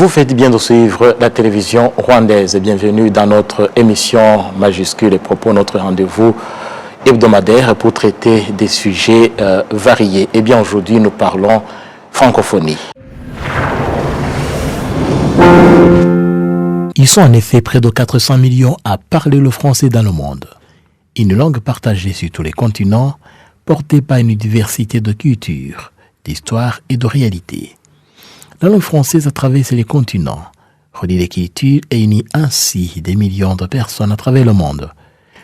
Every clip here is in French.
Vous faites bien de suivre la télévision rwandaise. Bienvenue dans notre émission majuscule et propos, notre rendez-vous hebdomadaire pour traiter des sujets variés. Et bien aujourd'hui, nous parlons francophonie. Ils sont en effet près de 400 millions à parler le français dans le monde. Une langue partagée sur tous les continents, portée par une diversité de cultures, d'histoires et de réalités. La langue française a traversé les continents, relie les cultures et unit ainsi des millions de personnes à travers le monde.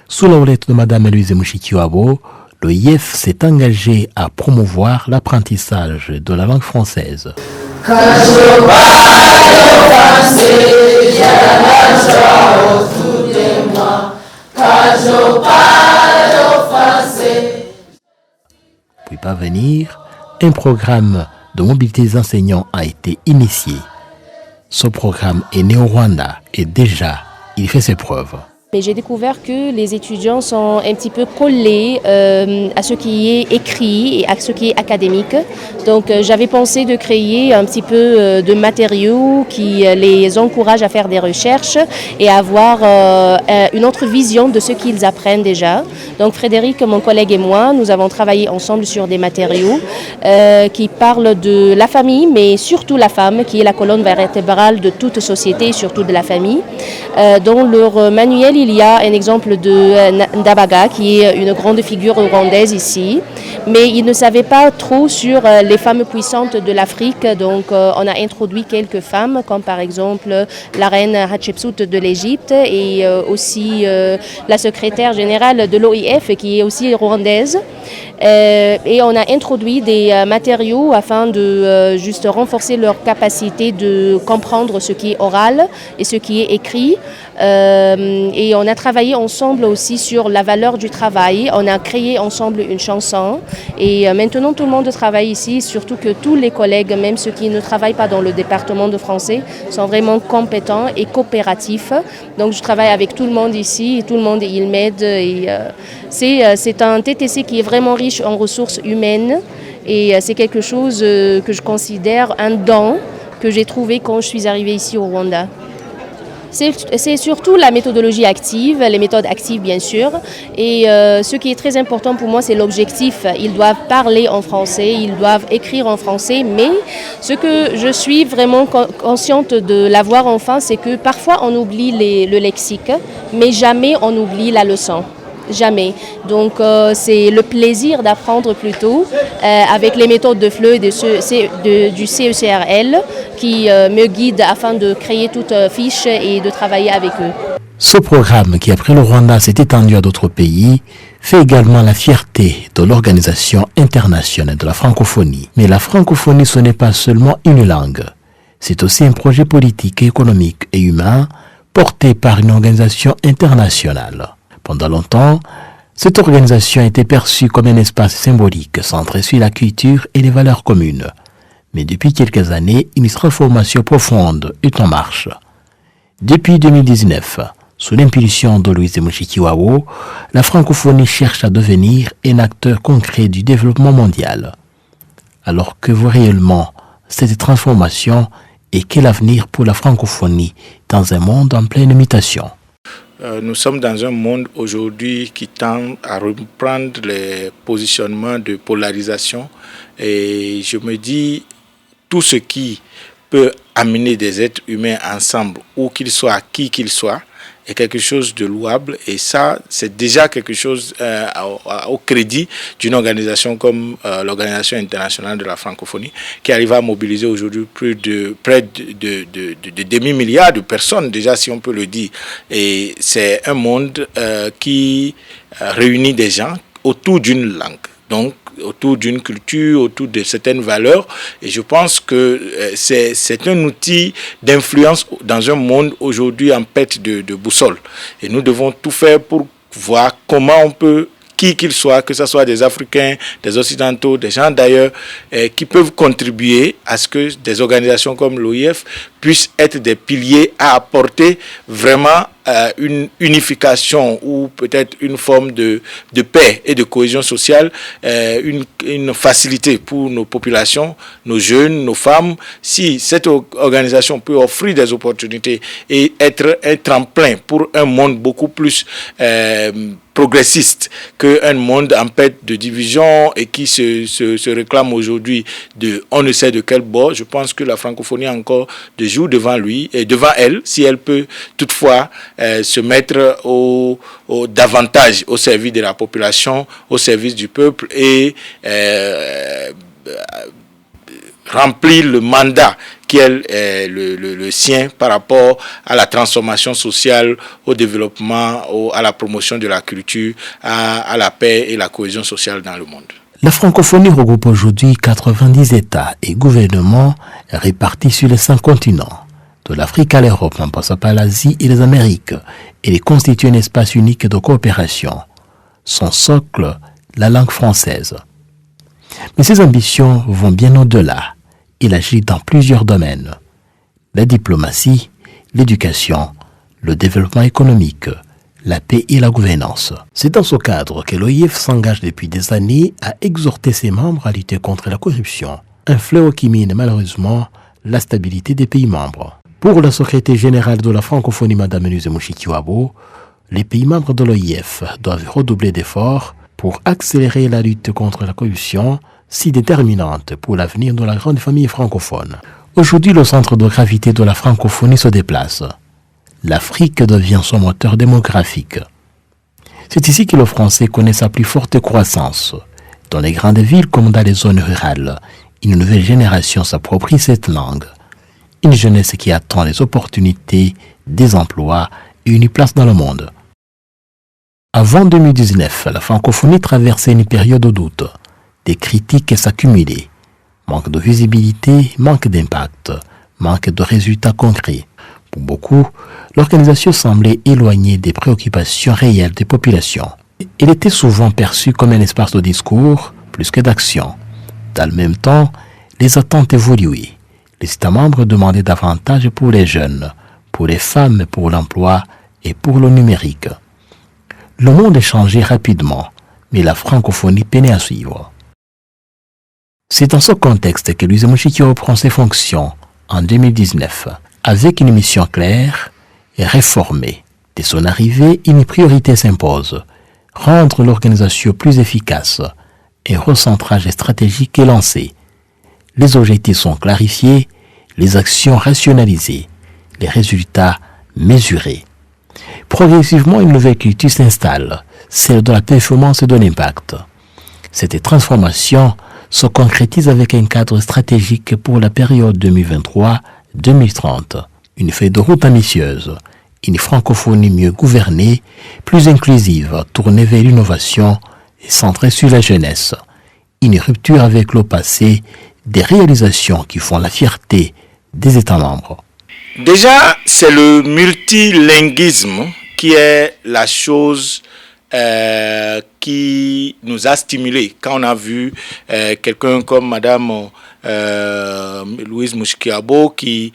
Sous la houlette de Mme Louise Mushikiwabo, le IEF s'est engagé à promouvoir l'apprentissage de la langue française. Pour y parvenir, un programme de mobilité des enseignants a été initié. Ce programme est né au Rwanda et déjà, il fait ses preuves. Mais j'ai découvert que les étudiants sont un petit peu collés à ce qui est écrit et à ce qui est académique. Donc j'avais pensé de créer un petit peu de matériaux qui les encouragent à faire des recherches et à avoir une autre vision de ce qu'ils apprennent déjà. Donc Frédéric, mon collègue et moi, nous avons travaillé ensemble sur des matériaux qui parlent de la famille, mais surtout la femme, qui est la colonne vertébrale de toute société et surtout de la famille. Dans leur manuel, il y a un exemple de Ndabaga, qui est une grande figure rwandaise ici, mais ils ne savaient pas trop sur les femmes puissantes de l'Afrique, donc on a introduit quelques femmes, comme par exemple la reine Hatshepsut de l'Égypte et aussi la secrétaire générale de l'OIF, qui est aussi rwandaise. Et on a introduit des matériaux afin de juste renforcer leur capacité de comprendre ce qui est oral et ce qui est écrit. Et on a travaillé ensemble aussi sur la valeur du travail. On a créé ensemble une chanson. Et maintenant, tout le monde travaille ici, surtout que tous les collègues, même ceux qui ne travaillent pas dans le département de français, sont vraiment compétents et coopératifs. Donc, je travaille avec tout le monde ici et tout le monde, il m'aide. Et c'est un TTC qui est vraiment riche en ressources humaines. Et c'est quelque chose que je considère un don que j'ai trouvé quand je suis arrivée ici au Rwanda. C'est surtout la méthodologie active, les méthodes actives bien sûr. Et ce qui est très important pour moi, c'est l'objectif. Ils doivent parler en français, ils doivent écrire en français. Mais ce que je suis vraiment consciente de l'avoir enfin, c'est que parfois on oublie le lexique, mais jamais on oublie la leçon. Jamais. Donc c'est le plaisir d'apprendre plutôt avec les méthodes de FLE et du CECRL qui me guident afin de créer toute fiche et de travailler avec eux. Ce programme qui après le Rwanda s'est étendu à d'autres pays fait également la fierté de l'Organisation internationale de la francophonie. Mais la francophonie, ce n'est pas seulement une langue. C'est aussi un projet politique, économique et humain porté par une organisation internationale. Pendant longtemps, cette organisation a été perçue comme un espace symbolique centré sur la culture et les valeurs communes. Mais depuis quelques années, une transformation profonde est en marche. Depuis 2019, sous l'impulsion de Louise Mushikiwabo, la francophonie cherche à devenir un acteur concret du développement mondial. Alors que vaut réellement cette transformation et quel avenir pour la francophonie dans un monde en pleine mutation? Nous sommes dans un monde aujourd'hui qui tend à reprendre les positionnements de polarisation et je me dis tout ce qui peut amener des êtres humains ensemble, où qu'ils soient, qui qu'ils soient, est quelque chose de louable et ça c'est déjà quelque chose au crédit d'une organisation comme l'Organisation internationale de la francophonie qui arrive à mobiliser aujourd'hui près de demi-milliard de personnes déjà si on peut le dire et c'est un monde qui réunit des gens autour d'une langue donc autour d'une culture, autour de certaines valeurs. Et je pense que c'est un outil d'influence dans un monde aujourd'hui en perte de boussole. Et nous devons tout faire pour voir comment on peut, qui qu'ils soient, que ce soit des Africains, des Occidentaux, des gens d'ailleurs, qui peuvent contribuer à ce que des organisations comme l'OIF puissent être des piliers à apporter vraiment une unification ou peut-être une forme de paix et de cohésion sociale, une facilité pour nos populations, nos jeunes, nos femmes. Si cette organisation peut offrir des opportunités et être un tremplin pour un monde beaucoup plus progressiste qu'un monde en paix de division et qui se réclame aujourd'hui de on ne sait de quel bord, je pense que la francophonie a encore des jours devant lui et devant elle, si elle peut toutefois se mettre davantage au service de la population, au service du peuple et remplir le mandat qui est le sien par rapport à la transformation sociale, au développement, à la promotion de la culture, à la paix et la cohésion sociale dans le monde. La francophonie regroupe aujourd'hui 90 États et gouvernements répartis sur les 5 continents. De l'Afrique à l'Europe, en passant par l'Asie et les Amériques, et constitue un espace unique de coopération. Son socle, la langue française. Mais ses ambitions vont bien au-delà. Il agit dans plusieurs domaines. La diplomatie, l'éducation, le développement économique, la paix et la gouvernance. C'est dans ce cadre que l'OIF s'engage depuis des années à exhorter ses membres à lutter contre la corruption, un fléau qui mine malheureusement la stabilité des pays membres. Pour la secrétaire générale de la francophonie, Mme Nuse Mushikiwabo, les pays membres de l'OIF doivent redoubler d'efforts pour accélérer la lutte contre la corruption, si déterminante pour l'avenir de la grande famille francophone. Aujourd'hui, le centre de gravité de la francophonie se déplace. L'Afrique devient son moteur démographique. C'est ici que le français connaît sa plus forte croissance. Dans les grandes villes comme dans les zones rurales, une nouvelle génération s'approprie cette langue. Une jeunesse qui attend les opportunités, des emplois et une place dans le monde. Avant 2019, la francophonie traversait une période de doute. Des critiques s'accumulaient. Manque de visibilité, manque d'impact, manque de résultats concrets. Pour beaucoup, l'organisation semblait éloignée des préoccupations réelles des populations. Elle était souvent perçue comme un espace de discours plus que d'action. Dans le même temps, les attentes évoluaient. Les États membres demandaient davantage pour les jeunes, pour les femmes, pour l'emploi et pour le numérique. Le monde changeait rapidement, mais la francophonie peinait à suivre. C'est dans ce contexte que Louise Mushiki reprend ses fonctions en 2019, avec une mission claire et réformée. Dès son arrivée, une priorité s'impose, rendre l'organisation plus efficace. Un recentrage stratégique est lancé. Les objectifs sont clarifiés, les actions rationalisées, les résultats mesurés. Progressivement, une nouvelle culture s'installe, celle de la performance et de l'impact. Cette transformation se concrétise avec un cadre stratégique pour la période 2023-2030, une feuille de route ambitieuse, une francophonie mieux gouvernée, plus inclusive, tournée vers l'innovation et centrée sur la jeunesse, une rupture avec le passé, des réalisations qui font la fierté des États membres. Déjà, c'est le multilinguisme qui est la chose qui nous a stimulés. Quand on a vu quelqu'un comme Madame Louise Mushikiwabo qui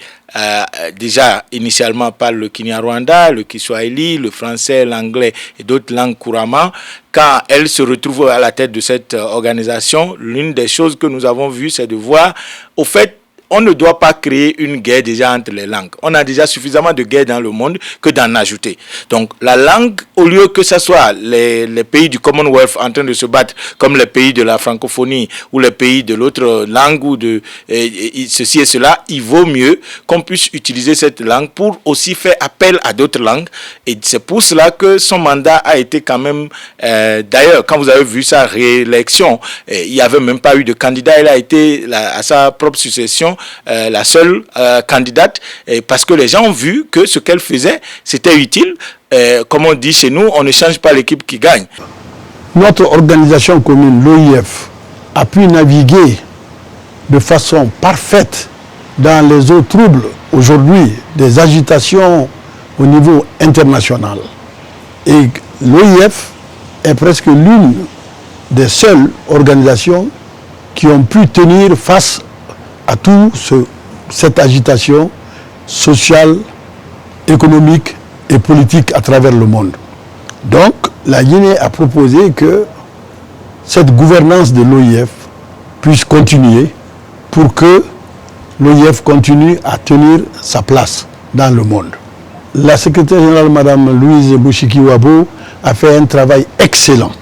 déjà initialement parle le Kinyarwanda, le Kiswahili, le français, l'anglais et d'autres langues couramment, quand elle se retrouve à la tête de cette organisation, l'une des choses que nous avons vues, c'est de voir, au fait, on ne doit pas créer une guerre déjà entre les langues. On a déjà suffisamment de guerres dans le monde que d'en ajouter. Donc la langue, au lieu que ce soit les pays du Commonwealth en train de se battre comme les pays de la francophonie ou les pays de l'autre langue ou de ceci et cela, il vaut mieux qu'on puisse utiliser cette langue pour aussi faire appel à d'autres langues. Et c'est pour cela que son mandat a été quand même... d'ailleurs, quand vous avez vu sa réélection, il n'y avait même pas eu de candidat. Elle a été à sa propre succession la seule candidate, parce que les gens ont vu que ce qu'elle faisait, c'était utile. Comme on dit chez nous, on ne change pas l'équipe qui gagne. Notre organisation commune, l'OIF, a pu naviguer de façon parfaite dans les eaux troubles aujourd'hui des agitations au niveau international. Et l'OIF est presque l'une des seules organisations qui ont pu tenir face à toute cette agitation sociales, économiques et politiques à travers le monde. Donc, la Guinée a proposé que cette gouvernance de l'OIF puisse continuer pour que l'OIF continue à tenir sa place dans le monde. La secrétaire générale, Mme Louise Bouchiki-Wabo, a fait un travail excellent.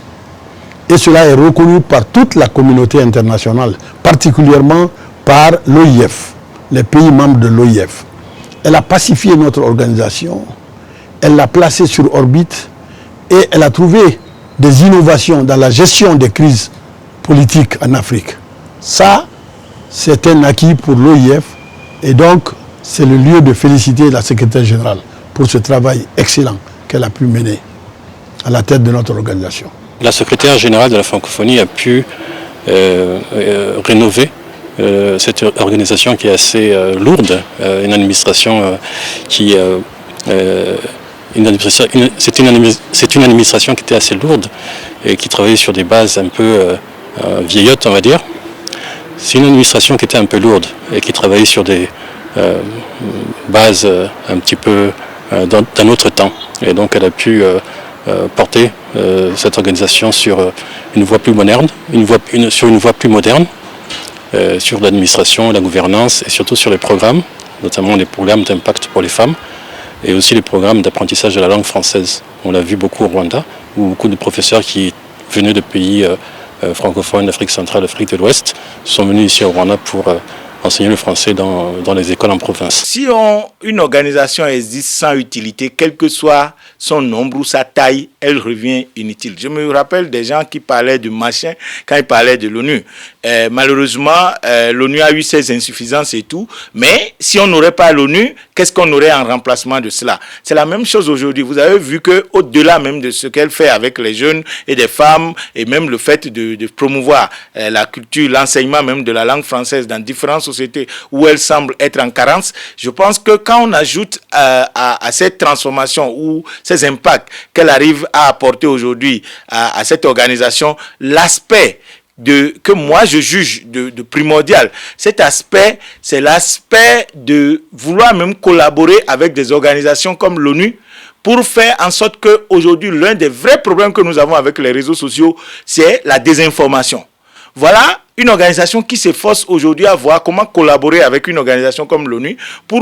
Et cela est reconnu par toute la communauté internationale, particulièrement par l'OIF, les pays membres de l'OIF. Elle a pacifié notre organisation, elle l'a placée sur orbite et elle a trouvé des innovations dans la gestion des crises politiques en Afrique. Ça, c'est un acquis pour l'OIF et donc c'est le lieu de féliciter la secrétaire générale pour ce travail excellent qu'elle a pu mener à la tête de notre organisation. La secrétaire générale de la francophonie a pu rénover cette organisation qui est assez lourde, une administration qui... c'est une administration qui était assez lourde et qui travaillait sur des bases un peu vieillottes, on va dire. C'est une administration qui était un peu lourde et qui travaillait sur des bases un petit peu d'un autre temps. Et donc elle a pu porter cette organisation sur une voie plus moderne, sur une voie plus moderne, sur l'administration, la gouvernance et surtout sur les programmes, notamment les programmes d'impact pour les femmes et aussi les programmes d'apprentissage de la langue française. On l'a vu beaucoup au Rwanda, où beaucoup de professeurs qui venaient de pays francophones, d'Afrique centrale, d'Afrique de l'Ouest, sont venus ici au Rwanda pour enseigner le français dans les écoles en province. Si une organisation existe sans utilité, quel que soit son nombre ou sa taille, elle revient inutile. Je me rappelle des gens qui parlaient du machin quand ils parlaient de l'ONU. Malheureusement, l'ONU a eu ses insuffisances et tout, mais si on n'aurait pas l'ONU, qu'est-ce qu'on aurait en remplacement de cela? C'est la même chose aujourd'hui. Vous avez vu qu'au-delà même de ce qu'elle fait avec les jeunes et des femmes, et même le fait de promouvoir la culture, l'enseignement même de la langue française dans différentes sociétés où elle semble être en carence, je pense que quand on ajoute à cette transformation ou ces impacts qu'elle arrive à apporter aujourd'hui à cette organisation, l'aspect que moi je juge de primordial, cet aspect, c'est l'aspect de vouloir même collaborer avec des organisations comme l'ONU pour faire en sorte qu'aujourd'hui, l'un des vrais problèmes que nous avons avec les réseaux sociaux, c'est la désinformation. Voilà une organisation qui s'efforce aujourd'hui à voir comment collaborer avec une organisation comme l'ONU pour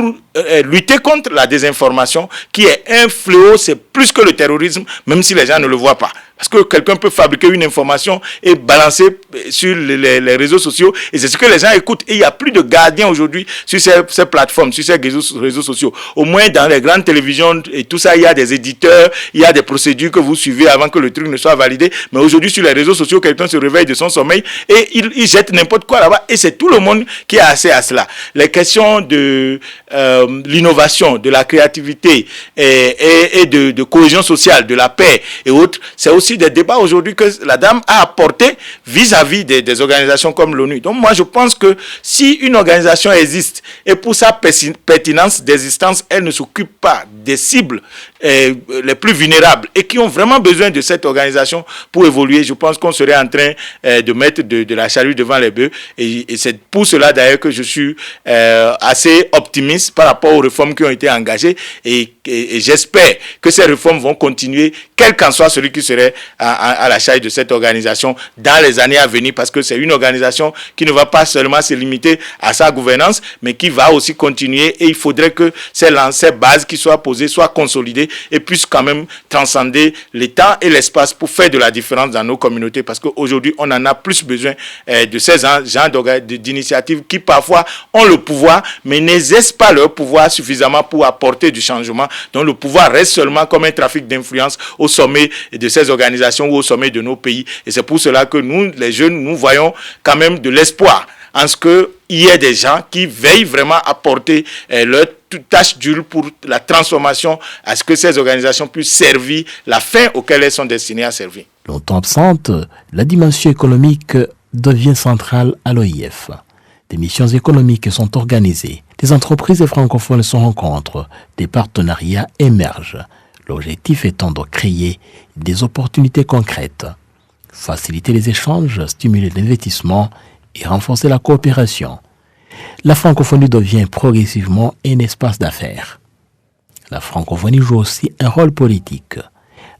lutter contre la désinformation, qui est un fléau, c'est plus que le terrorisme, même si les gens ne le voient pas. Parce que quelqu'un peut fabriquer une information et balancer sur les réseaux sociaux, et c'est ce que les gens écoutent. Et il n'y a plus de gardiens aujourd'hui sur ces plateformes, sur ces réseaux sociaux. Au moins dans les grandes télévisions et tout ça, il y a des éditeurs, il y a des procédures que vous suivez avant que le truc ne soit validé. Mais aujourd'hui, sur les réseaux sociaux, quelqu'un se réveille de son sommeil et il jette n'importe quoi là-bas. Et c'est tout le monde qui a accès à cela. Les questions de l'innovation, de la créativité et de cohésion sociale, de la paix et autres, c'est aussi des débats aujourd'hui que la dame a apporté vis-à-vis des organisations comme l'ONU. Donc moi je pense que si une organisation existe et pour sa pertinence d'existence, elle ne s'occupe pas des cibles les plus vulnérables et qui ont vraiment besoin de cette organisation pour évoluer, je pense qu'on serait en train de mettre de la charrue devant les bœufs et c'est pour cela d'ailleurs que je suis assez optimiste par rapport aux réformes qui ont été engagées et j'espère que ces réformes vont continuer, quel qu'en soit celui qui serait à la charge de cette organisation dans les années à venir, parce que c'est une organisation qui ne va pas seulement se limiter à sa gouvernance, mais qui va aussi continuer et il faudrait que ces bases qui soient posées soient consolidées et puissent quand même transcender le temps et l'espace pour faire de la différence dans nos communautés, parce qu'aujourd'hui on en a plus besoin de ces genres d'initiatives qui parfois ont le pouvoir mais n'exercent pas leur pouvoir suffisamment pour apporter du changement. Donc le pouvoir reste seulement comme un trafic d'influence au sommet de ces organisations ou au sommet de nos pays. Et c'est pour cela que nous, les jeunes, nous voyons quand même de l'espoir en ce qu'il y ait des gens qui veillent vraiment à porter leur tâche dure pour la transformation, à ce que ces organisations puissent servir la fin auquel elles sont destinées à servir. Longtemps absente, la dimension économique devient centrale à l'OIF. Des missions économiques sont organisées, des entreprises francophones se rencontrent, des partenariats émergent. L'objectif étant de créer des opportunités concrètes, faciliter les échanges, stimuler l'investissement et renforcer la coopération. la francophonie devient progressivement un espace d'affaires. La francophonie joue aussi un rôle politique.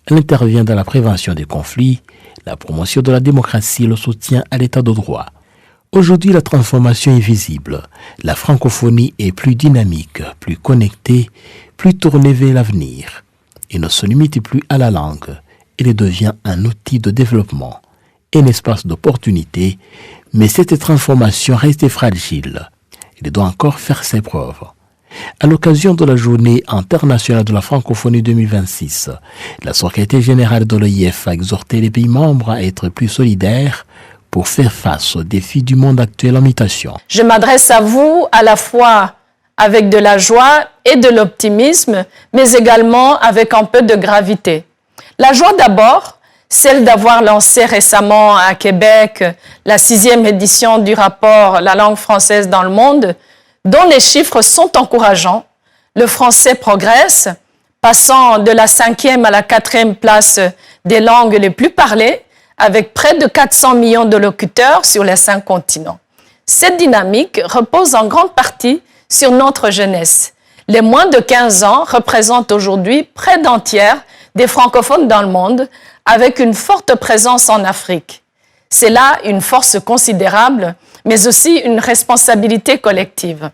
Elle intervient dans la prévention des conflits, la promotion de la démocratie et le soutien à l'état de droit. Aujourd'hui, la transformation est visible. La francophonie est plus dynamique, plus connectée, plus tournée vers l'avenir. Elle ne se limite plus à la langue. Elle devient un outil de développement, un espace d'opportunité, mais cette transformation reste fragile. Elle doit encore faire ses preuves. À l'occasion de la Journée internationale de la francophonie 2026, la Secrétaire générale de l'OIF a exhorté les pays membres à être plus solidaires pour faire face aux défis du monde actuel en mutation. Je m'adresse à vous à la fois avec de la joie et de l'optimisme, mais également avec un peu de gravité. La joie d'abord, celle d'avoir lancé récemment à Québec la 6e édition du rapport « La langue française dans le monde », dont les chiffres sont encourageants. Le français progresse, passant de la 5e à la 4e place des langues les plus parlées, avec près de 400 millions de locuteurs sur les 5 continents. Cette dynamique repose en grande partie sur notre jeunesse. Les moins de 15 ans représentent aujourd'hui près d'un tiers des francophones dans le monde, avec une forte présence en Afrique. C'est là une force considérable, mais aussi une responsabilité collective.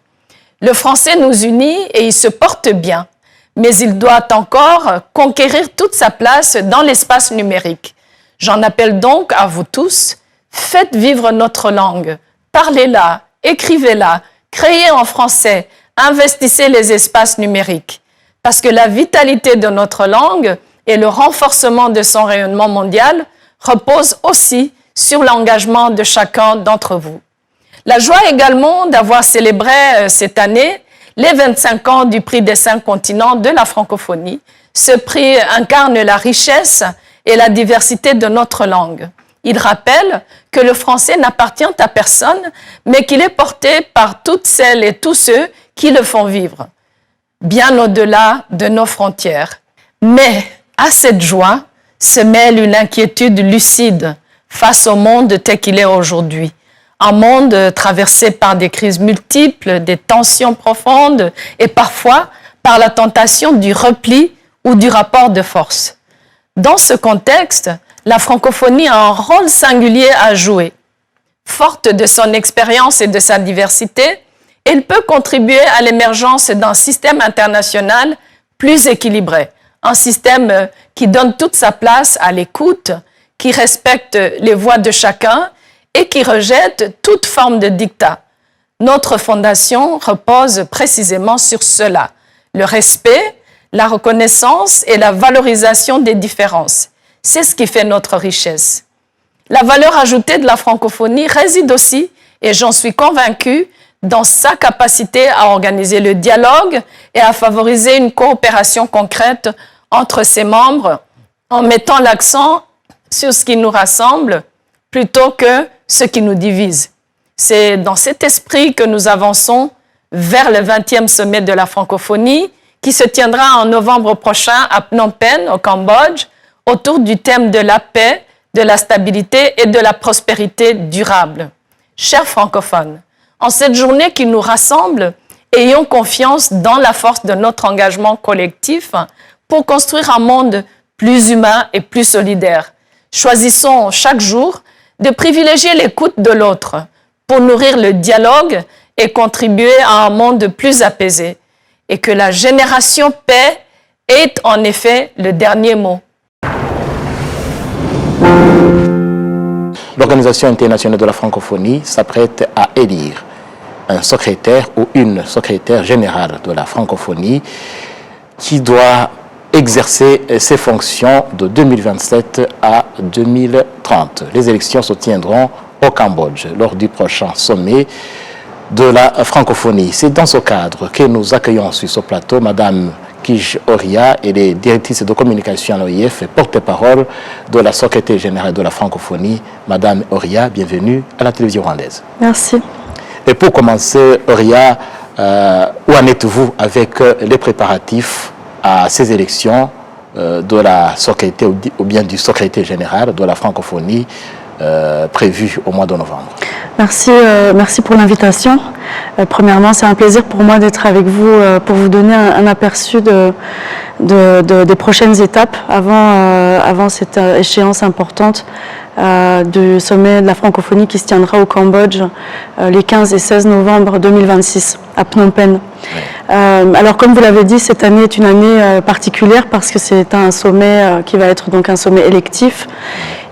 Le français nous unit et il se porte bien, mais il doit encore conquérir toute sa place dans l'espace numérique. J'en appelle donc à vous tous, faites vivre notre langue, parlez-la, écrivez-la, créez en français, investissez les espaces numériques. Parce que la vitalité de notre langue et le renforcement de son rayonnement mondial reposent aussi sur l'engagement de chacun d'entre vous. La joie également d'avoir célébré cette année les 25 ans du prix des 5 continents de la francophonie. Ce prix incarne la richesse et la diversité de notre langue. Il rappelle que le français n'appartient à personne, mais qu'il est porté par toutes celles et tous ceux qui le font vivre, bien au-delà de nos frontières. Mais à cette joie se mêle une inquiétude lucide face au monde tel qu'il est aujourd'hui. Un monde traversé par des crises multiples, des tensions profondes et parfois par la tentation du repli ou du rapport de force. Dans ce contexte, la francophonie a un rôle singulier à jouer. Forte de son expérience et de sa diversité, elle peut contribuer à l'émergence d'un système international plus équilibré. Un système qui donne toute sa place à l'écoute, qui respecte les voix de chacun et qui rejette toute forme de dictat. Notre fondation repose précisément sur cela, le respect, la reconnaissance et la valorisation des différences. C'est ce qui fait notre richesse. La valeur ajoutée de la francophonie réside aussi, et j'en suis convaincue, dans sa capacité à organiser le dialogue et à favoriser une coopération concrète entre ses membres en mettant l'accent sur ce qui nous rassemble plutôt que ce qui nous divise. C'est dans cet esprit que nous avançons vers le 20e sommet de la francophonie qui se tiendra en novembre prochain à Phnom Penh, au Cambodge, autour du thème de la paix, de la stabilité et de la prospérité durable. Chers francophones, en cette journée qui nous rassemble, ayons confiance dans la force de notre engagement collectif pour construire un monde plus humain et plus solidaire. Choisissons chaque jour de privilégier l'écoute de l'autre pour nourrir le dialogue et contribuer à un monde plus apaisé. Et que la génération paix ait en effet le dernier mot. L'Organisation internationale de la francophonie s'apprête à élire un secrétaire ou une secrétaire générale de la francophonie qui doit exercer ses fonctions de 2027 à 2030. Les élections se tiendront au Cambodge lors du prochain sommet de la francophonie. C'est dans ce cadre que nous accueillons sur ce plateau Madame Kij Oria, elle est directrice de communication à l'OIF et porte-parole de la secrétaire générale de la francophonie. Madame Oria, bienvenue à la télévision rwandaise. Merci. Et pour commencer, Oria, où en êtes-vous avec les préparatifs à ces élections de la secrétaire ou bien du secrétaire général de la francophonie prévues au mois de novembre? Merci pour l'invitation. Premièrement, c'est un plaisir pour moi d'être avec vous pour vous donner un aperçu des prochaines étapes avant cette échéance importante du sommet de la francophonie qui se tiendra au Cambodge les 15 et 16 novembre 2026 à Phnom Penh. Alors comme vous l'avez dit, cette année est une année particulière parce que c'est un sommet qui va être donc un sommet électif.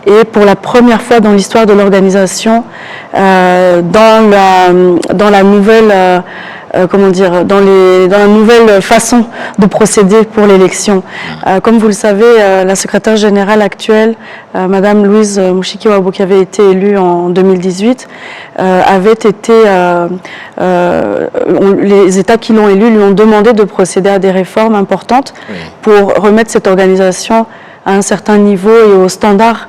Et pour la première fois dans l'histoire de l'organisation, dans la nouvelle dans la nouvelle façon de procéder pour l'élection. Comme vous le savez, la secrétaire générale actuelle, Madame Louise Mushikiwabo, qui avait été élue en 2018, les États qui l'ont élue lui ont demandé de procéder à des réformes importantes pour remettre cette organisation à un certain niveau et aux standards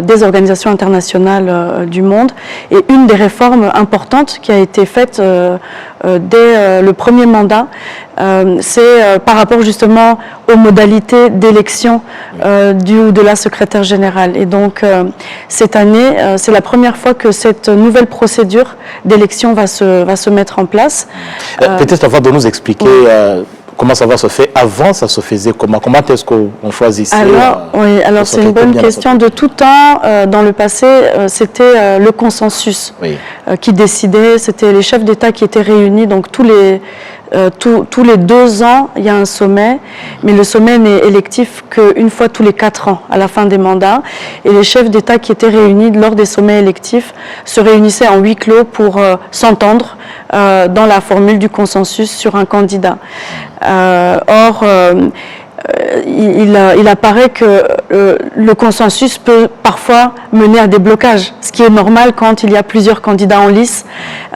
des organisations internationales du monde. Et une des réformes importantes qui a été faite dès le premier mandat, c'est par rapport justement aux modalités d'élection du ou de la secrétaire générale. Et donc cette année, c'est la première fois que cette nouvelle procédure d'élection va se mettre en place. Peut-être avant de nous expliquer comment ça va se faire. Avant, ça se faisait comment? Comment est-ce qu'on choisissait? Alors c'est une bonne question. De tout temps, dans le passé, c'était le consensus qui décidait. C'était les chefs d'État qui étaient réunis. Donc tous les 2 ans, il y a un sommet, mais le sommet n'est électif qu'une fois tous les 4 ans, à la fin des mandats. Et les chefs d'État qui étaient réunis lors des sommets électifs se réunissaient en huis clos pour s'entendre dans la formule du consensus sur un candidat. Il apparaît que le consensus peut parfois mener à des blocages, ce qui est normal quand il y a plusieurs candidats en lice.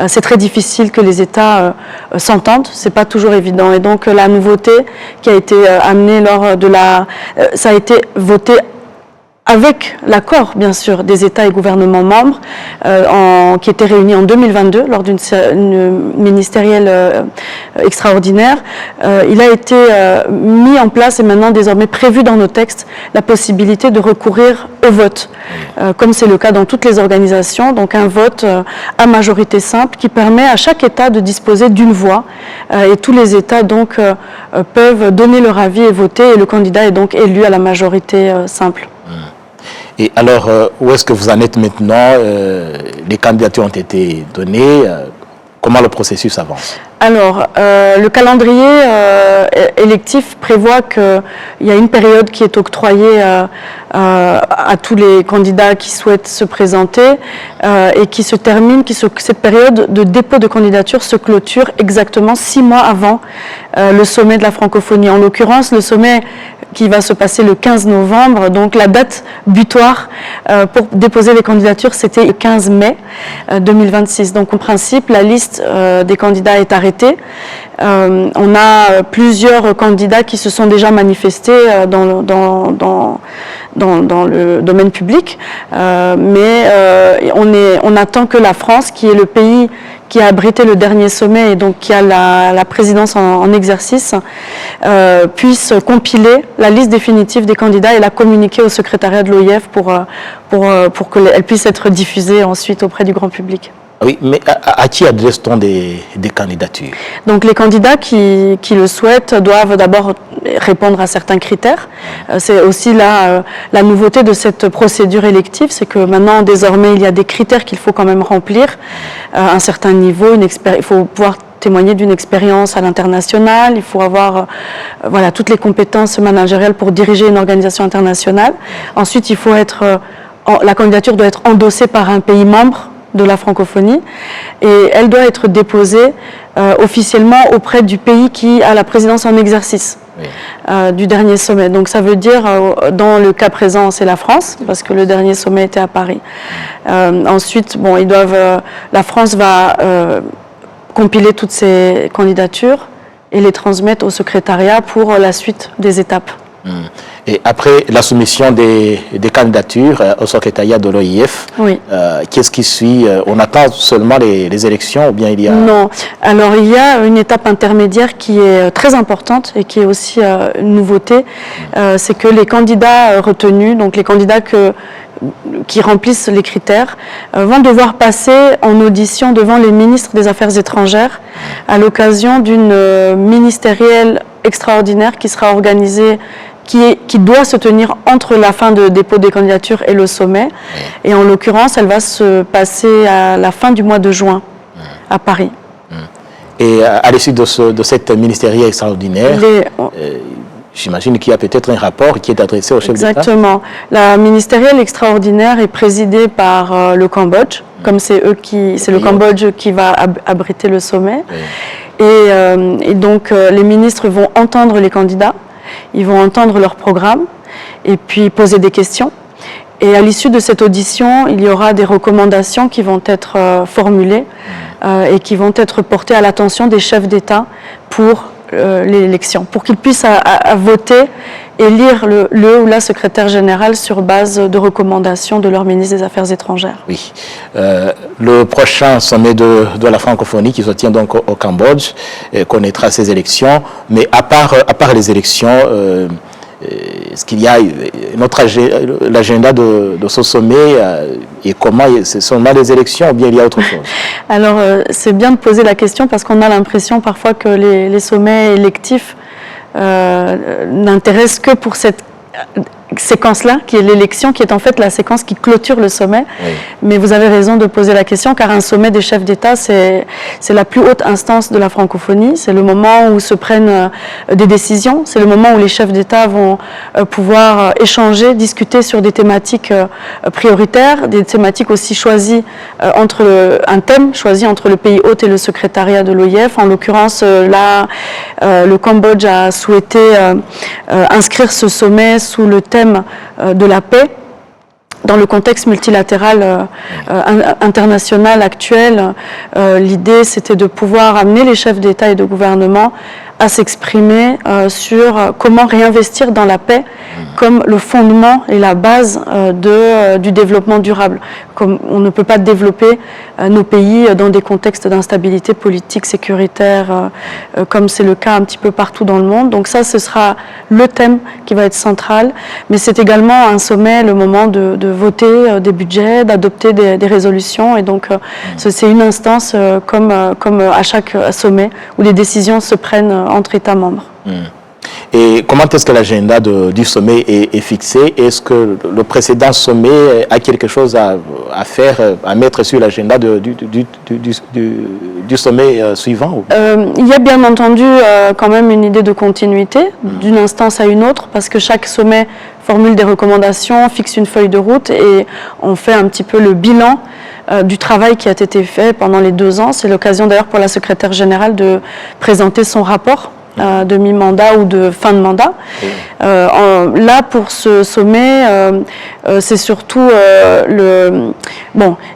C'est très difficile que les États s'entendent, c'est pas toujours évident. Et donc la nouveauté qui a été amenée ça a été voté avec l'accord, bien sûr, des États et gouvernements membres qui étaient réunis en 2022 lors d'une ministérielle extraordinaire. Il a été mis en place et maintenant désormais prévu dans nos textes la possibilité de recourir au vote, comme c'est le cas dans toutes les organisations. Donc un vote à majorité simple qui permet à chaque État de disposer d'une voix et tous les États donc peuvent donner leur avis et voter et le candidat est donc élu à la majorité simple. Et alors, où est-ce que vous en êtes maintenant? Les candidatures ont été données. Comment le processus avance? Alors, le calendrier électif prévoit qu'il y a une période qui est octroyée à tous les candidats qui souhaitent se présenter et qui se termine, cette période de dépôt de candidature se clôture exactement 6 mois avant le sommet de la francophonie. En l'occurrence, le sommet qui va se passer le 15 novembre, donc la date butoir pour déposer les candidatures, c'était le 15 mai 2026. Donc en principe, la liste des candidats est arrêtée. On a plusieurs candidats qui se sont déjà manifestés dans le domaine public, mais on attend que la France, qui est le pays qui a abrité le dernier sommet et donc qui a la présidence en exercice, puisse compiler la liste définitive des candidats et la communiquer au secrétariat de l'OIF pour qu'elle puisse être diffusée ensuite auprès du grand public. Oui, mais à qui adresse-t-on des candidatures? Donc les candidats qui le souhaitent doivent d'abord répondre à certains critères. C'est aussi la nouveauté de cette procédure élective, c'est que maintenant, désormais, il y a des critères qu'il faut quand même remplir à un certain niveau. Il faut pouvoir témoigner d'une expérience à l'international, il faut avoir toutes les compétences managériales pour diriger une organisation internationale. Ensuite, la candidature doit être endossée par un pays membre de la francophonie et elle doit être déposée officiellement auprès du pays qui a la présidence en exercice du dernier sommet. Donc ça veut dire, dans le cas présent, c'est la France, parce que le dernier sommet était à Paris. Ensuite, la France va compiler toutes ces candidatures et les transmettre au secrétariat pour la suite des étapes. Et après la soumission des candidatures au secrétariat de l'OIF, Oui. Qu'est-ce qui suit? On attend seulement les élections ou bien il y a... Non. Alors, il y a une étape intermédiaire qui est très importante et qui est aussi une nouveauté. C'est que les candidats retenus, donc les candidats qui remplissent les critères, vont devoir passer en audition devant les ministres des Affaires étrangères à l'occasion d'une ministérielle extraordinaire qui sera organisée, qui doit se tenir entre la fin de dépôt des candidatures et le sommet. Et en l'occurrence, elle va se passer à la fin du mois de juin à Paris. Et à l'issue de cette ministérielle extraordinaire, j'imagine qu'il y a peut-être un rapport qui est adressé au chef d'État. Exactement. La ministérielle extraordinaire est présidée par le Cambodge, comme c'est le Cambodge qui va abriter le sommet. Et donc les ministres vont entendre les candidats, ils vont entendre leur programme et puis poser des questions. Et à l'issue de cette audition, il y aura des recommandations qui vont être formulées et qui vont être portées à l'attention des chefs d'État pour l'élection, pour qu'ils puissent voter et lire le ou la secrétaire générale sur base de recommandations de leur ministre des Affaires étrangères. Oui. Le prochain sommet de la francophonie qui se tient donc au Cambodge connaîtra ces élections, mais à part les élections, est-ce qu'il y a l'agenda de ce sommet et comment c'est seulement les élections ou bien il y a autre chose? Alors, c'est bien de poser la question parce qu'on a l'impression parfois que les sommets électifs n'intéressent que pour cette séquence-là, qui est l'élection, qui est en fait la séquence qui clôture le sommet. Oui. Mais vous avez raison de poser la question, car un sommet des chefs d'État, c'est la plus haute instance de la francophonie. C'est le moment où se prennent des décisions. C'est le moment où les chefs d'État vont pouvoir échanger, discuter sur des thématiques prioritaires, des thématiques aussi choisies un thème choisi entre le pays hôte et le secrétariat de l'OIF. En l'occurrence, là, le Cambodge a souhaité inscrire ce sommet sous le thème de la paix dans le contexte multilatéral international actuel. L'idée, c'était de pouvoir amener les chefs d'État et de gouvernement à s'exprimer sur comment réinvestir dans la paix comme le fondement et la base du développement durable. Comme on ne peut pas développer nos pays dans des contextes d'instabilité politique, sécuritaire, comme c'est le cas un petit peu partout dans le monde. Donc ça, ce sera le thème qui va être central. Mais c'est également un sommet, le moment de voter des budgets, d'adopter des résolutions. Et donc, c'est une instance comme à chaque sommet où les décisions se prennent entre États membres. Et comment est-ce que l'agenda du sommet est fixé? Est-ce que le précédent sommet a quelque chose à faire, à mettre sur l'agenda du sommet suivant? Il y a bien entendu quand même une idée de continuité d'une instance à une autre, parce que chaque sommet formule des recommandations, fixe une feuille de route et on fait un petit peu le bilan du travail qui a été fait pendant les 2 ans. C'est l'occasion d'ailleurs pour la secrétaire générale de présenter son rapport de mi-mandat ou de fin de mandat. Là, pour ce sommet, c'est surtout il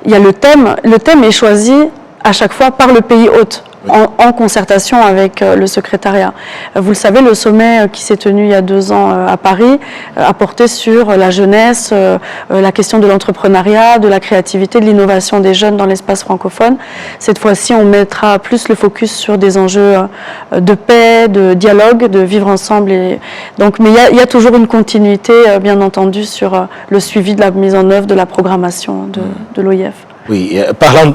y a le thème. Le thème est choisi à chaque fois par le pays hôte, en concertation avec le secrétariat. Vous le savez, le sommet qui s'est tenu il y a 2 ans à Paris a porté sur la jeunesse, la question de l'entrepreneuriat, de la créativité, de l'innovation des jeunes dans l'espace francophone. Cette fois-ci, on mettra plus le focus sur des enjeux de paix, de dialogue, de vivre ensemble. Mais il y a toujours une continuité, bien entendu, sur le suivi de la mise en œuvre de la programmation de l'OIF. Oui, parlant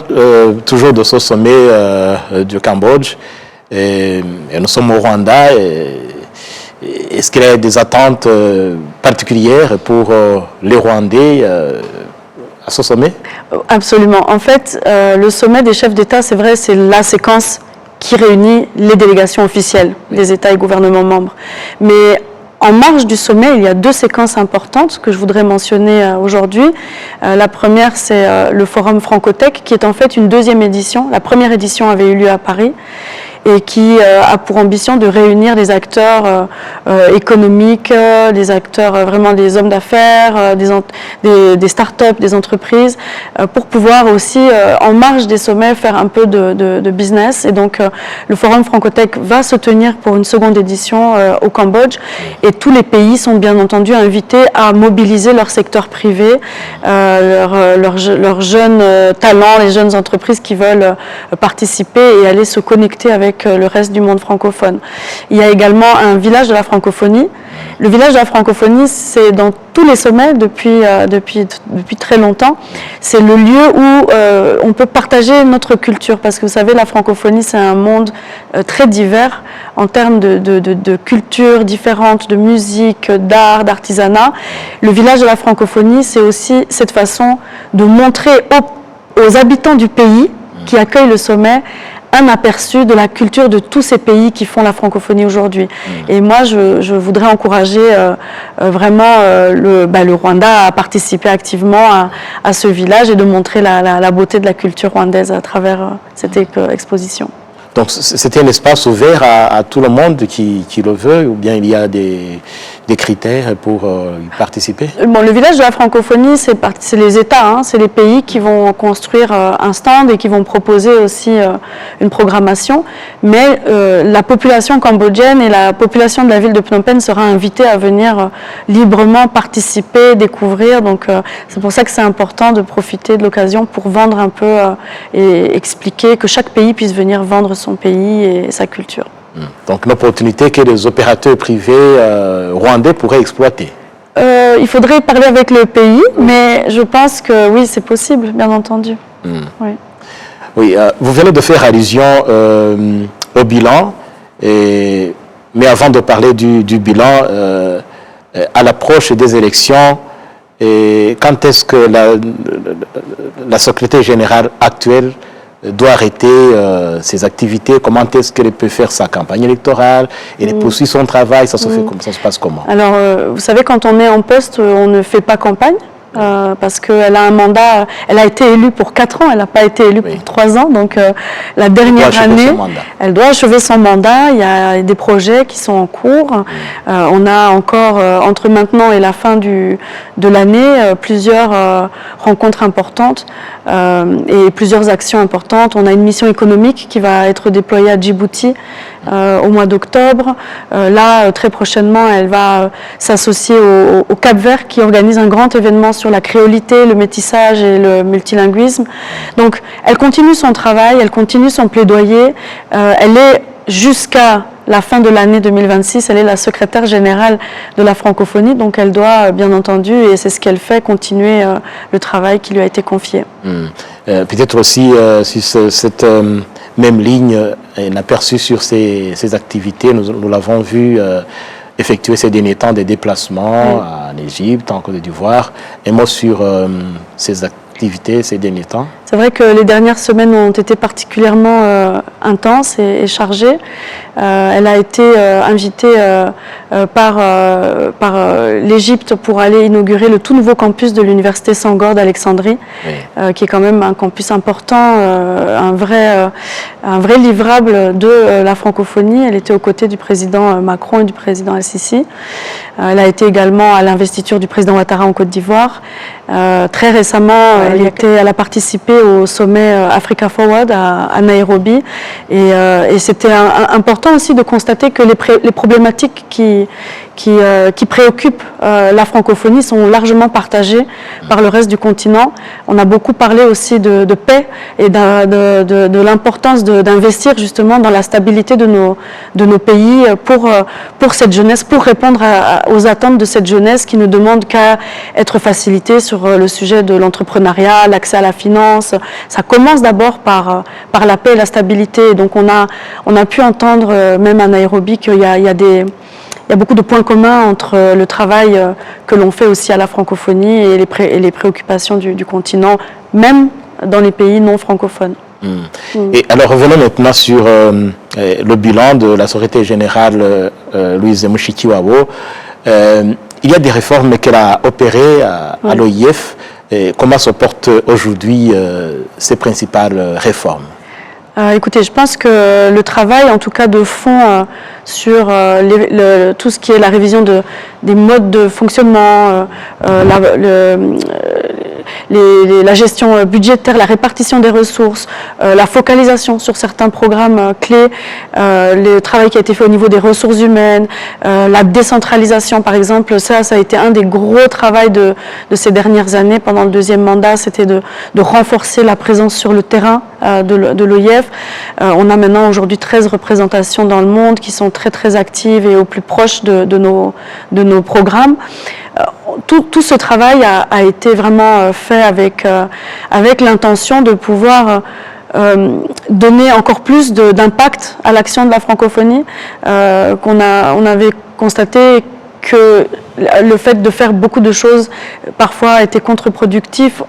toujours de ce sommet du Cambodge, et nous sommes au Rwanda. Est-ce qu'il y a des attentes particulières pour les Rwandais à ce sommet? Absolument. En fait, le sommet des chefs d'État, c'est vrai, c'est la séquence qui réunit les délégations officielles des États et gouvernements membres. Mais en marge du sommet, il y a 2 séquences importantes que je voudrais mentionner aujourd'hui. La première, c'est le Forum Francotech, qui est en fait une 2e édition. La première édition avait eu lieu à Paris. et qui a pour ambition de réunir les acteurs économiques, les acteurs vraiment des hommes d'affaires, des start-up, des entreprises, pour pouvoir aussi, en marge des sommets, faire un peu de business. Et donc, le Forum Francotech va se tenir pour une seconde édition au Cambodge. Et tous les pays sont bien entendu invités à mobiliser leur secteur privé, leurs jeunes talents, les jeunes entreprises qui veulent participer et aller se connecter avec le reste du monde francophone. Il y a également un village de la francophonie. Le village de la francophonie, c'est dans tous les sommets depuis très longtemps. C'est le lieu où on peut partager notre culture, parce que vous savez, la francophonie, c'est un monde très divers en termes de cultures différentes, de musique, d'art, d'artisanat. Le village de la francophonie, c'est aussi cette façon de montrer aux habitants du pays qui accueillent le sommet un aperçu de la culture de tous ces pays qui font la francophonie aujourd'hui. Et moi, je voudrais encourager vraiment le Rwanda à participer activement à ce village et de montrer la beauté de la culture rwandaise à travers cette exposition. Donc c'était un espace ouvert à tout le monde qui le veut, ou bien il y a des critères pour y participer? Bon, le village de la francophonie, c'est les États, hein, c'est les pays qui vont construire un stand et qui vont proposer aussi une programmation. Mais la population cambodgienne et la population de la ville de Phnom Penh sera invitée à venir librement participer, découvrir. Donc c'est pour ça que c'est important de profiter de l'occasion pour vendre un peu et expliquer que chaque pays puisse venir vendre son pays et sa culture. Donc une opportunité que les opérateurs privés rwandais pourraient exploiter. Il faudrait parler avec le pays, mais je pense que oui, c'est possible, bien entendu. Oui, vous venez de faire allusion au bilan, mais avant de parler du bilan, à l'approche des élections, quand est-ce que la secrétaire générale actuelle doit arrêter ses activités? Comment est-ce qu'elle peut faire sa campagne électorale? Elle poursuit son travail? Ça se fait comme ça se passe comment? Alors, vous savez, quand on est en poste, on ne fait pas campagne. Parce qu'elle a un mandat, elle a été élue pour 4 ans, elle n'a pas été élue pour 3 ans, donc la dernière année, elle doit achever son mandat. Il y a des projets qui sont en cours. On a encore, entre maintenant et la fin de l'année, plusieurs rencontres importantes et plusieurs actions importantes. On a une mission économique qui va être déployée à Djibouti au mois d'octobre. Là, très prochainement, elle va s'associer au Cap-Vert qui organise un grand événement sur la créolité, le métissage et le multilinguisme. Donc, elle continue son travail, elle continue son plaidoyer. Elle est, jusqu'à la fin de l'année 2026, elle est la secrétaire générale de la francophonie, donc elle doit, bien entendu, et c'est ce qu'elle fait, continuer le travail qui lui a été confié. Peut-être aussi, si cette même ligne, un aperçu sur ses activités, nous l'avons vu effectuer ces derniers temps des déplacements en Égypte, en Côte d'Ivoire. Un mot sur ses activités ces derniers temps? C'est vrai que les dernières semaines ont été particulièrement intenses et chargées. Elle a été invitée par l'Égypte pour aller inaugurer le tout nouveau campus de l'université Sangor d'Alexandrie, qui est quand même un campus important, un vrai livrable de la francophonie. Elle était aux côtés du président Macron et du président El-Sisi. Elle a été également à l'investiture du président Ouattara en Côte d'Ivoire. Très récemment, elle a participé au sommet Africa Forward à Nairobi. Et c'était important aussi de constater que les problématiques qui préoccupent la francophonie sont largement partagées par le reste du continent. On a beaucoup parlé aussi de paix et de l'importance d'investir justement dans la stabilité de nos pays pour cette jeunesse, pour répondre aux attentes de cette jeunesse qui ne demande qu'à être facilitée sur le sujet de l'entrepreneuriat, l'accès à la finance. Ça commence d'abord par la paix et la stabilité. Donc on a pu entendre même à Nairobi qu'il y a beaucoup de points communs entre le travail que l'on fait aussi à la francophonie et les préoccupations du continent, même dans les pays non francophones. Et alors revenons maintenant sur le bilan de la secrétaire générale Louise Mushikiwabo. Il y a des réformes qu'elle a opérées à l'OIF. Comment se portent aujourd'hui ces principales réformes? Écoutez, je pense que le travail, en tout cas de fond, sur tout ce qui est la révision des modes de fonctionnement, la gestion budgétaire, la répartition des ressources, la focalisation sur certains programmes clés, le travail qui a été fait au niveau des ressources humaines, la décentralisation par exemple, ça a été un des gros travaux de ces dernières années. Pendant le deuxième mandat, c'était de renforcer la présence sur le terrain de l'OIF. On a maintenant aujourd'hui 13 représentations dans le monde qui sont très très actives et au plus proche de nos programmes. Tout ce travail a été vraiment fait avec l'intention de pouvoir donner encore plus d'impact à l'action de la francophonie. On avait constaté que le fait de faire beaucoup de choses parfois était contre-productif.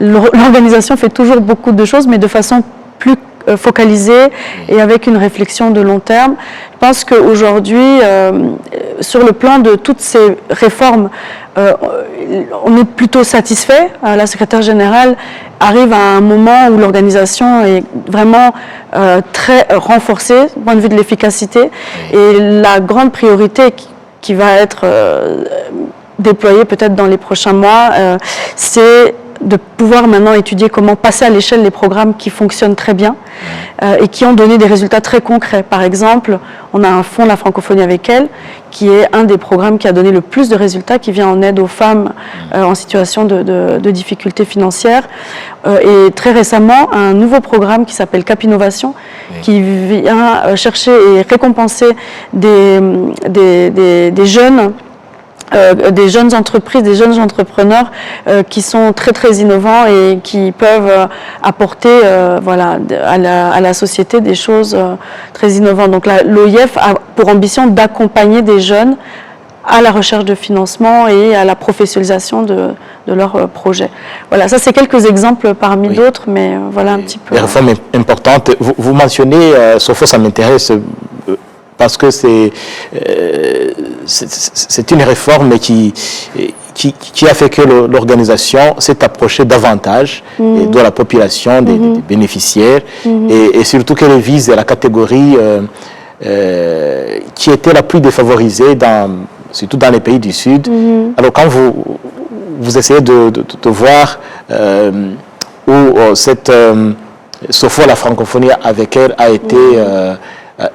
L'organisation fait toujours beaucoup de choses, mais de façon plus focalisée et avec une réflexion de long terme. Je pense qu'aujourd'hui, sur le plan de toutes ces réformes, on est plutôt satisfait. La secrétaire générale arrive à un moment où l'organisation est vraiment très renforcée du point de vue de l'efficacité. Et la grande priorité qui va être déployée peut-être dans les prochains mois, c'est de pouvoir maintenant étudier comment passer à l'échelle les programmes qui fonctionnent très bien et qui ont donné des résultats très concrets. Par exemple, on a un fonds La Francophonie avec elle, qui est un des programmes qui a donné le plus de résultats, qui vient en aide aux femmes en situation de difficultés financières. Et très récemment, un nouveau programme qui s'appelle Cap Innovation, qui vient chercher et récompenser des jeunes entreprises, des jeunes entrepreneurs qui sont très très innovants et qui peuvent apporter à la société des choses très innovantes. Donc l'OIF a pour ambition d'accompagner des jeunes à la recherche de financement et à la professionnalisation de leurs projets. Voilà, ça c'est quelques exemples parmi d'autres, mais voilà un petit peu. Des réformes importantes. Vous mentionnez, Sopho, ça m'intéresse, parce que c'est une réforme qui a fait que l'organisation s'est approchée davantage de la population, des bénéficiaires, et surtout qu'elle vise la catégorie qui était la plus défavorisée, surtout dans les pays du Sud. Alors quand vous essayez de voir où cette Sopho, la francophonie avec elle a été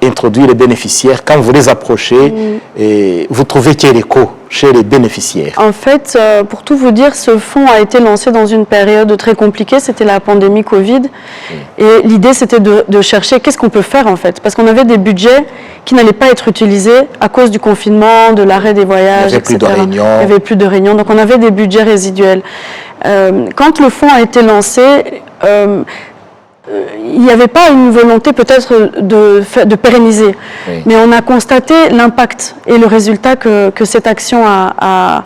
introduit les bénéficiaires, quand vous les approchez, et vous trouvez qu'il y a l'écho chez les bénéficiaires? En fait, pour tout vous dire, ce fonds a été lancé dans une période très compliquée, c'était la pandémie Covid, et l'idée c'était de chercher qu'est-ce qu'on peut faire en fait, parce qu'on avait des budgets qui n'allaient pas être utilisés à cause du confinement, de l'arrêt des voyages, etc. Il n'y avait plus de réunions, donc on avait des budgets résiduels. Quand le fonds a été lancé, il n'y avait pas une volonté peut-être de pérenniser, mais on a constaté l'impact et le résultat que cette action a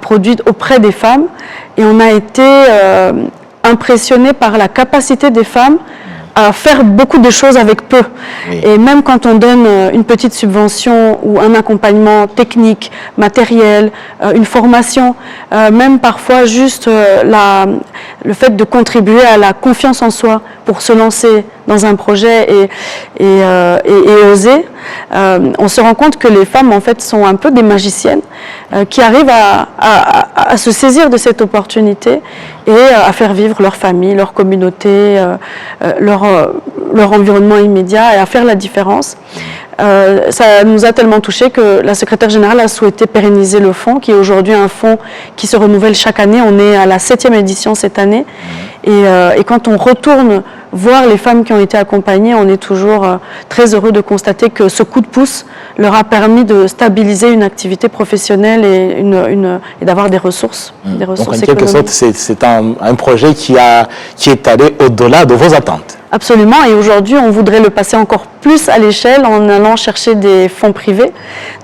produit auprès des femmes, et on a été impressionné par la capacité des femmes à faire beaucoup de choses avec peu. Et même quand on donne une petite subvention ou un accompagnement technique, matériel, une formation, même parfois juste le fait de contribuer à la confiance en soi pour se lancer dans un projet et oser, on se rend compte que les femmes en fait sont un peu des magiciennes qui arrivent à se saisir de cette opportunité et à faire vivre leur famille, leur communauté, leur environnement immédiat, et à faire la différence. Ça nous a tellement touchés que la secrétaire générale a souhaité pérenniser le fonds, qui est aujourd'hui un fonds qui se renouvelle chaque année. On est à la 7e édition cette année. Et quand on retourne voir les femmes qui ont été accompagnées, on est toujours très heureux de constater que ce coup de pouce leur a permis de stabiliser une activité professionnelle et d'avoir des ressources, des ressources économiques. Donc en quelque sorte, c'est un projet qui est allé au-delà de vos attentes. Absolument, et aujourd'hui on voudrait le passer encore plus à l'échelle en allant chercher des fonds privés.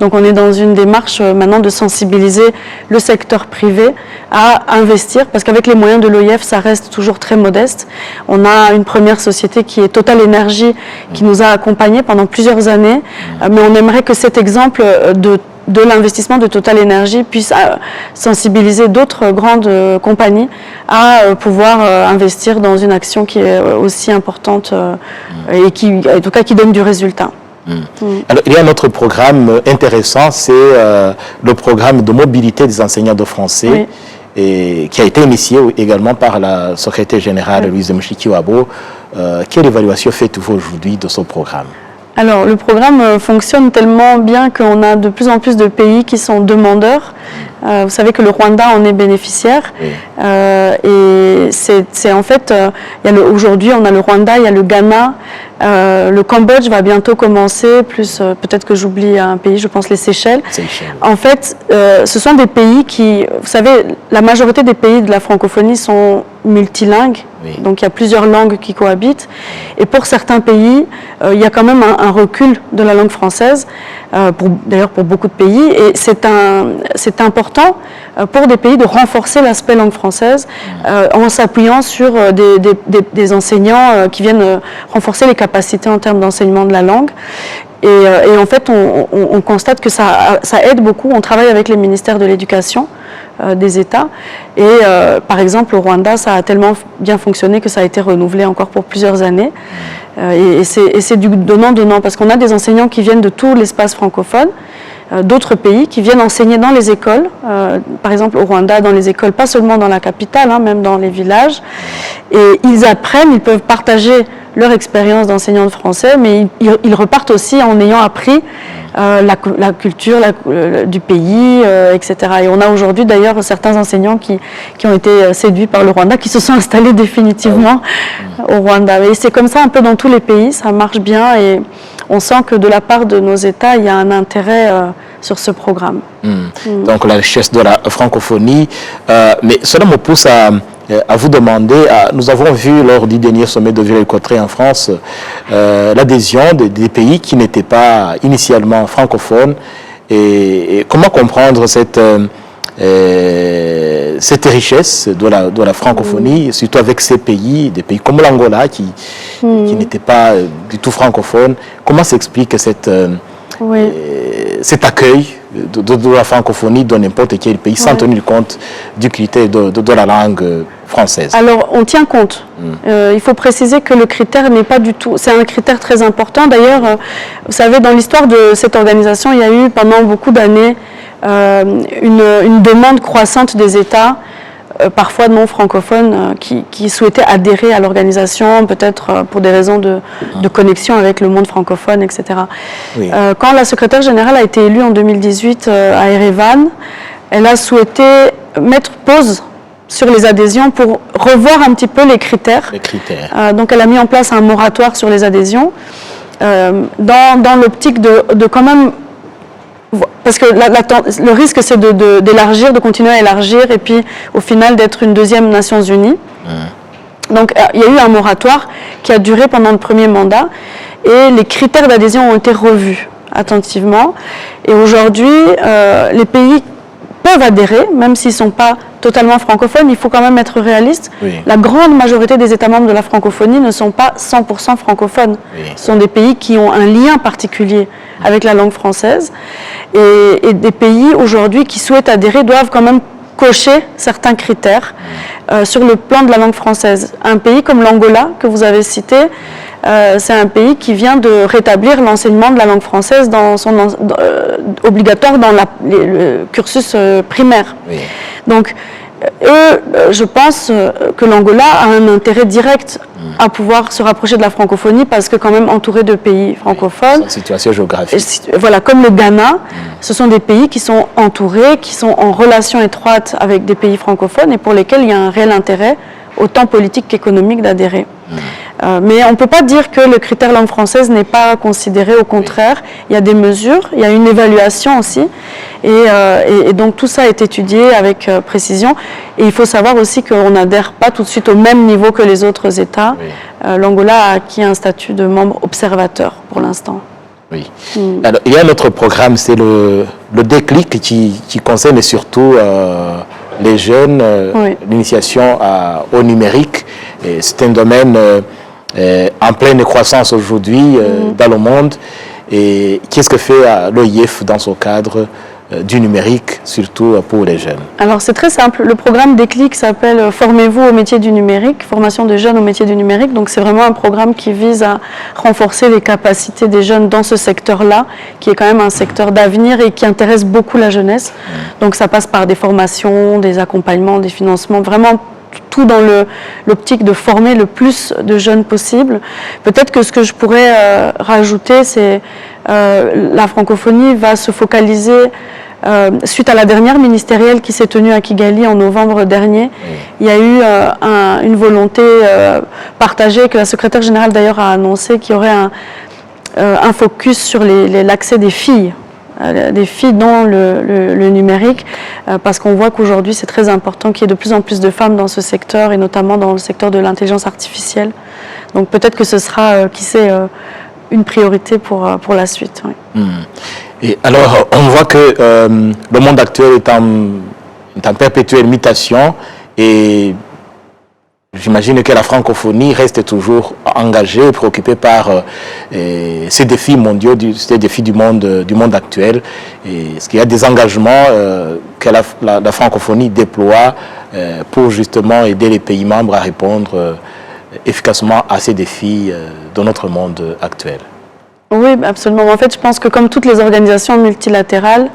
Donc on est dans une démarche maintenant de sensibiliser le secteur privé à investir, parce qu'avec les moyens de l'OIF ça reste toujours très modeste. On a une première société qui est Total Energy qui nous a accompagnés pendant plusieurs années, mais on aimerait que cet exemple de de l'investissement de Total Energy puisse sensibiliser d'autres grandes compagnies à pouvoir investir dans une action qui est aussi importante et qui, en tout cas, qui donne du résultat. Alors, il y a un autre programme intéressant, c'est le programme de mobilité des enseignants de français. Oui. Et qui a été initié également par la secrétaire générale Louise Mushikiwabo. Quelle évaluation faites-vous aujourd'hui de ce programme? Alors, le programme fonctionne tellement bien qu'on a de plus en plus de pays qui sont demandeurs. Vous savez que le Rwanda en est bénéficiaire. Oui. Et c'est en fait, aujourd'hui, on a le Rwanda, il y a le Ghana, le Cambodge va bientôt commencer, plus peut-être que j'oublie un pays, je pense les Seychelles. En fait, ce sont des pays qui, vous savez, la majorité des pays de la francophonie sont multilingues. Oui. Donc il y a plusieurs langues qui cohabitent. Et pour certains pays, il y a quand même un recul de la langue française, d'ailleurs pour beaucoup de pays. Et c'est important pour des pays de renforcer l'aspect langue française en s'appuyant sur des enseignants qui viennent renforcer les capacités en termes d'enseignement de la langue. Et en fait, on constate que ça aide beaucoup. On travaille avec les ministères de l'Éducation des États. Et par exemple, au Rwanda, ça a tellement bien fonctionné que ça a été renouvelé encore pour plusieurs années. Et c'est du donnant-donnant, parce qu'on a des enseignants qui viennent de tout l'espace francophone, d'autres pays, qui viennent enseigner dans les écoles, par exemple au Rwanda, dans les écoles, pas seulement dans la capitale, même dans les villages. Et ils apprennent, ils peuvent partager leur expérience d'enseignant de français, mais ils repartent aussi en ayant appris la culture du pays, etc. Et on a aujourd'hui d'ailleurs certains enseignants qui ont été séduits par le Rwanda, qui se sont installés définitivement au Rwanda. Et c'est comme ça un peu dans tous les pays, ça marche bien et on sent que de la part de nos États, il y a un intérêt sur ce programme. Donc la richesse de la francophonie, mais cela me pousse à vous demander, nous avons vu lors du dernier sommet de Villers-Cotterêts en France l'adhésion des pays qui n'étaient pas initialement francophones. Et comment comprendre cette richesse de la francophonie, surtout avec ces pays, des pays comme l'Angola qui n'étaient pas du tout francophones? Comment s'explique cet accueil de la francophonie dans n'importe quel pays sans tenir compte du critère de la langue française? Alors, on tient compte. Il faut préciser que le critère n'est pas du tout... C'est un critère très important. D'ailleurs, vous savez, dans l'histoire de cette organisation, il y a eu pendant beaucoup d'années une demande croissante des États, parfois non francophones, qui souhaitaient adhérer à l'organisation, peut-être pour des raisons de connexion avec le monde francophone, etc. Oui. Quand la secrétaire générale a été élue en 2018 à Erevan, elle a souhaité mettre pause sur les adhésions pour revoir un petit peu les critères. Donc elle a mis en place un moratoire sur les adhésions, dans l'optique de quand même... Parce que le risque, c'est d'élargir, de continuer à élargir, et puis au final d'être une deuxième Nations Unies. Donc il y a eu un moratoire qui a duré pendant le premier mandat, et les critères d'adhésion ont été revus attentivement. Et aujourd'hui, les pays peuvent adhérer, même s'ils ne sont pas totalement francophones. Il faut quand même être réaliste. Oui. La grande majorité des États membres de la francophonie ne sont pas 100% francophones. Oui. Ce sont des pays qui ont un lien particulier avec la langue française. Et des pays aujourd'hui qui souhaitent adhérer doivent quand même cocher certains critères sur le plan de la langue française. Un pays comme l'Angola, que vous avez cité, c'est un pays qui vient de rétablir l'enseignement de la langue française obligatoire dans le cursus primaire. Oui. Donc, je pense que l'Angola a un intérêt direct à pouvoir se rapprocher de la francophonie, parce que quand même entouré de pays francophones. C'est une situation géographique. Voilà, comme le Ghana, ce sont des pays qui sont entourés, qui sont en relation étroite avec des pays francophones et pour lesquels il y a un réel intérêt, autant politique qu'économique, d'adhérer. Mais on ne peut pas dire que le critère langue française n'est pas considéré, au contraire. Il y a des mesures, il y a une évaluation aussi. Et donc tout ça est étudié avec précision. Et il faut savoir aussi qu'on n'adhère pas tout de suite au même niveau que les autres États. Oui. L'Angola a acquis un statut de membre observateur pour l'instant. Oui. Alors, il y a un autre programme, c'est le déclic qui concerne surtout les jeunes, l'initiation au numérique. C'est un domaine en pleine croissance aujourd'hui dans le monde. Et qu'est-ce que fait l'OIF dans ce cadre du numérique, surtout pour les jeunes? Alors c'est très simple, le programme Déclic s'appelle « Formez-vous au métier du numérique », formation des jeunes au métier du numérique. Donc c'est vraiment un programme qui vise à renforcer les capacités des jeunes dans ce secteur-là, qui est quand même un secteur d'avenir et qui intéresse beaucoup la jeunesse. Donc ça passe par des formations, des accompagnements, des financements, vraiment tout dans l'optique de former le plus de jeunes possible. Peut-être que ce que je pourrais rajouter, c'est la francophonie va se focaliser suite à la dernière ministérielle qui s'est tenue à Kigali en novembre dernier. Il y a eu une volonté partagée que la secrétaire générale d'ailleurs a annoncé qu'il y aurait un focus sur l'accès des filles dans le numérique, parce qu'on voit qu'aujourd'hui c'est très important qu'il y ait de plus en plus de femmes dans ce secteur et notamment dans le secteur de l'intelligence artificielle. Donc peut-être que ce sera, qui sait, une priorité pour la suite. Oui. Et alors on voit que le monde actuel est en perpétuelle mutation et j'imagine que la francophonie reste toujours engagée et préoccupée par ces défis mondiaux, ces défis du monde actuel. Est-ce qu'il y a des engagements que la francophonie déploie pour justement aider les pays membres à répondre efficacement à ces défis de notre monde actuel? Oui, absolument. En fait, je pense que comme toutes les organisations multilatérales,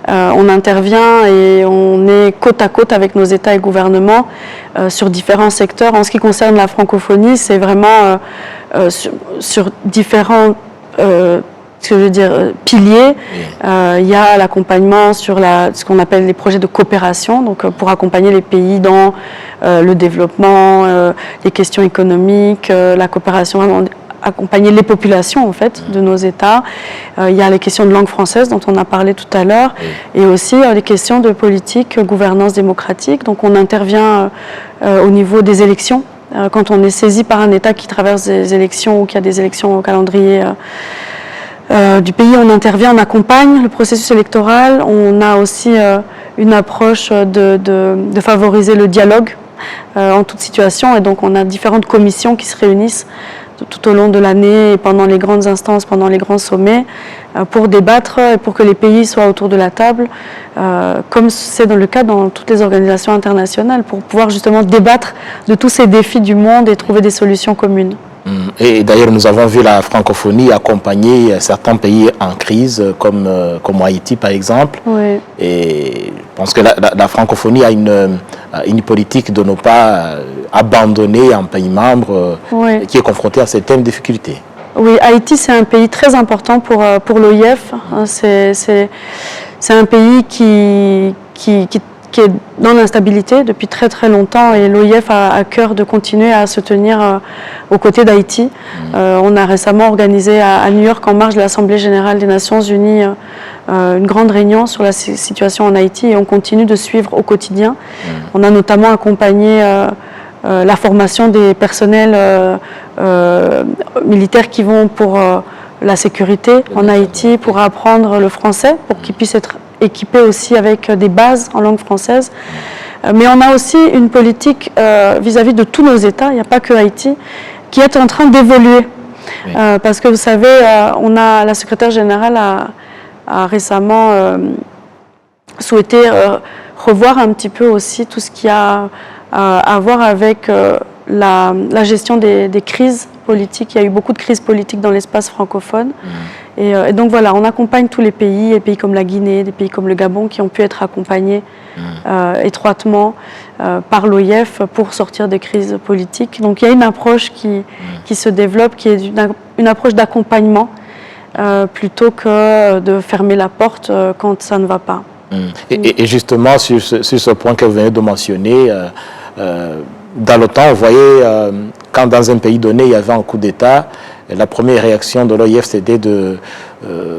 on intervient et on est côte à côte avec nos États et gouvernements sur différents secteurs. En ce qui concerne la francophonie, c'est vraiment sur différents piliers. Il y a l'accompagnement sur ce qu'on appelle les projets de coopération, donc pour accompagner les pays dans le développement, les questions économiques, la coopération vraiment accompagner les populations en fait de nos États. Il y a les questions de langue française dont on a parlé tout à l'heure et aussi les questions de politique, gouvernance démocratique. Donc on intervient au niveau des élections. Quand on est saisi par un État qui traverse des élections ou qui a des élections au calendrier du pays, on intervient, on accompagne le processus électoral. On a aussi une approche de favoriser le dialogue en toute situation et donc on a différentes commissions qui se réunissent tout au long de l'année et pendant les grandes instances, pendant les grands sommets, pour débattre et pour que les pays soient autour de la table, comme c'est dans le cas dans toutes les organisations internationales, pour pouvoir justement débattre de tous ces défis du monde et trouver des solutions communes. Et d'ailleurs, nous avons vu la francophonie accompagner certains pays en crise, comme Haïti par exemple. Oui. Et je pense que la francophonie a une politique de ne pas abandonner un pays membre qui est confronté à certaines difficultés. Oui, Haïti c'est un pays très important pour l'OIF. C'est un pays qui est dans l'instabilité depuis très très longtemps et l'OIF a à cœur de continuer à se tenir aux côtés d'Haïti. On a récemment organisé à New York, en marge de l'Assemblée générale des Nations Unies, une grande réunion sur la situation en Haïti et on continue de suivre au quotidien. On a notamment accompagné la formation des personnels militaires qui vont pour la sécurité en Haïti, pour apprendre le français, pour qu'ils puissent être équipés aussi avec des bases en langue française. Mais on a aussi une politique vis-à-vis de tous nos États, il n'y a pas que Haïti, qui est en train d'évoluer. Parce que vous savez, la secrétaire générale a récemment souhaité revoir un petit peu aussi tout ce qui a à voir avec la gestion des crises politiques. Il y a eu beaucoup de crises politiques dans l'espace francophone. Et donc voilà, on accompagne tous les pays comme la Guinée, des pays comme le Gabon, qui ont pu être accompagnés étroitement par l'OIF pour sortir des crises politiques. Donc il y a une approche qui se développe, qui est une approche d'accompagnement plutôt que de fermer la porte quand ça ne va pas. Et justement, sur ce point que vous venez de mentionner, dans le temps, vous voyez, quand dans un pays donné, il y avait un coup d'État, la première réaction de l'OIF, c'était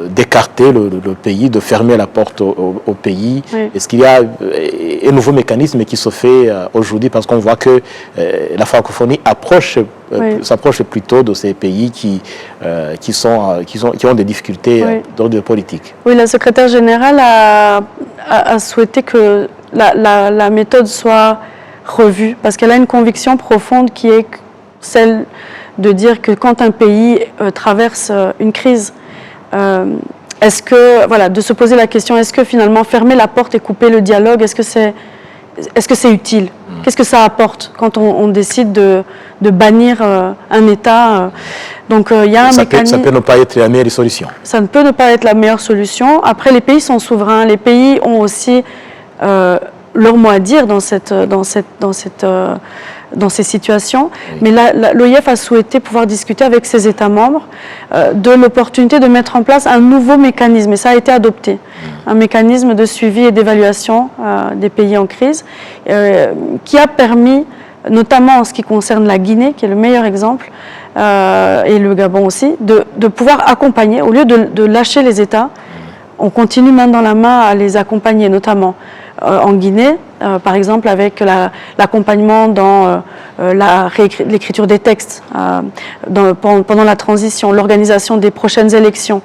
d'écarter le pays, de fermer la porte au pays. Oui. Est-ce qu'il y a un nouveau mécanisme qui se fait aujourd'hui, parce qu'on voit que la francophonie s'approche plutôt de ces pays qui ont des difficultés d'ordre politique? Oui, la secrétaire générale a souhaité que la méthode soit revue, parce qu'elle a une conviction profonde qui est celle de dire que quand un pays traverse une crise, est-ce que, voilà, de se poser la question, est-ce que finalement fermer la porte et couper le dialogue, est-ce que c'est utile? Qu'est-ce que ça apporte quand on décide de bannir un État? Donc il y a un mécanisme. Ça peut ne pas être la meilleure solution. Ça ne peut ne pas être la meilleure solution. Après, les pays sont souverains. Les pays ont aussi leur mot à dire dans ces situations. Oui. Mais l'OIF a souhaité pouvoir discuter avec ses États membres de l'opportunité de mettre en place un nouveau mécanisme, et ça a été adopté, un mécanisme de suivi et d'évaluation des pays en crise, qui a permis, notamment en ce qui concerne la Guinée, qui est le meilleur exemple, et le Gabon aussi, de pouvoir accompagner, au lieu de lâcher les États, on continue main dans la main à les accompagner, notamment en Guinée, par exemple avec l'accompagnement dans l'écriture des textes, pendant la transition, l'organisation des prochaines élections,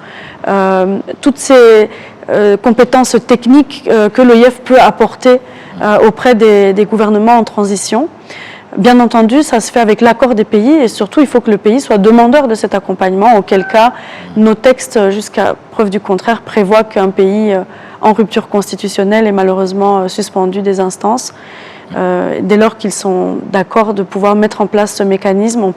toutes ces compétences techniques que l'OIF peut apporter auprès des gouvernements en transition. Bien entendu, ça se fait avec l'accord des pays et surtout, il faut que le pays soit demandeur de cet accompagnement, auquel cas nos textes, jusqu'à preuve du contraire, prévoient qu'un pays en rupture constitutionnelle est malheureusement suspendu des instances. Dès lors qu'ils sont d'accord de pouvoir mettre en place ce mécanisme,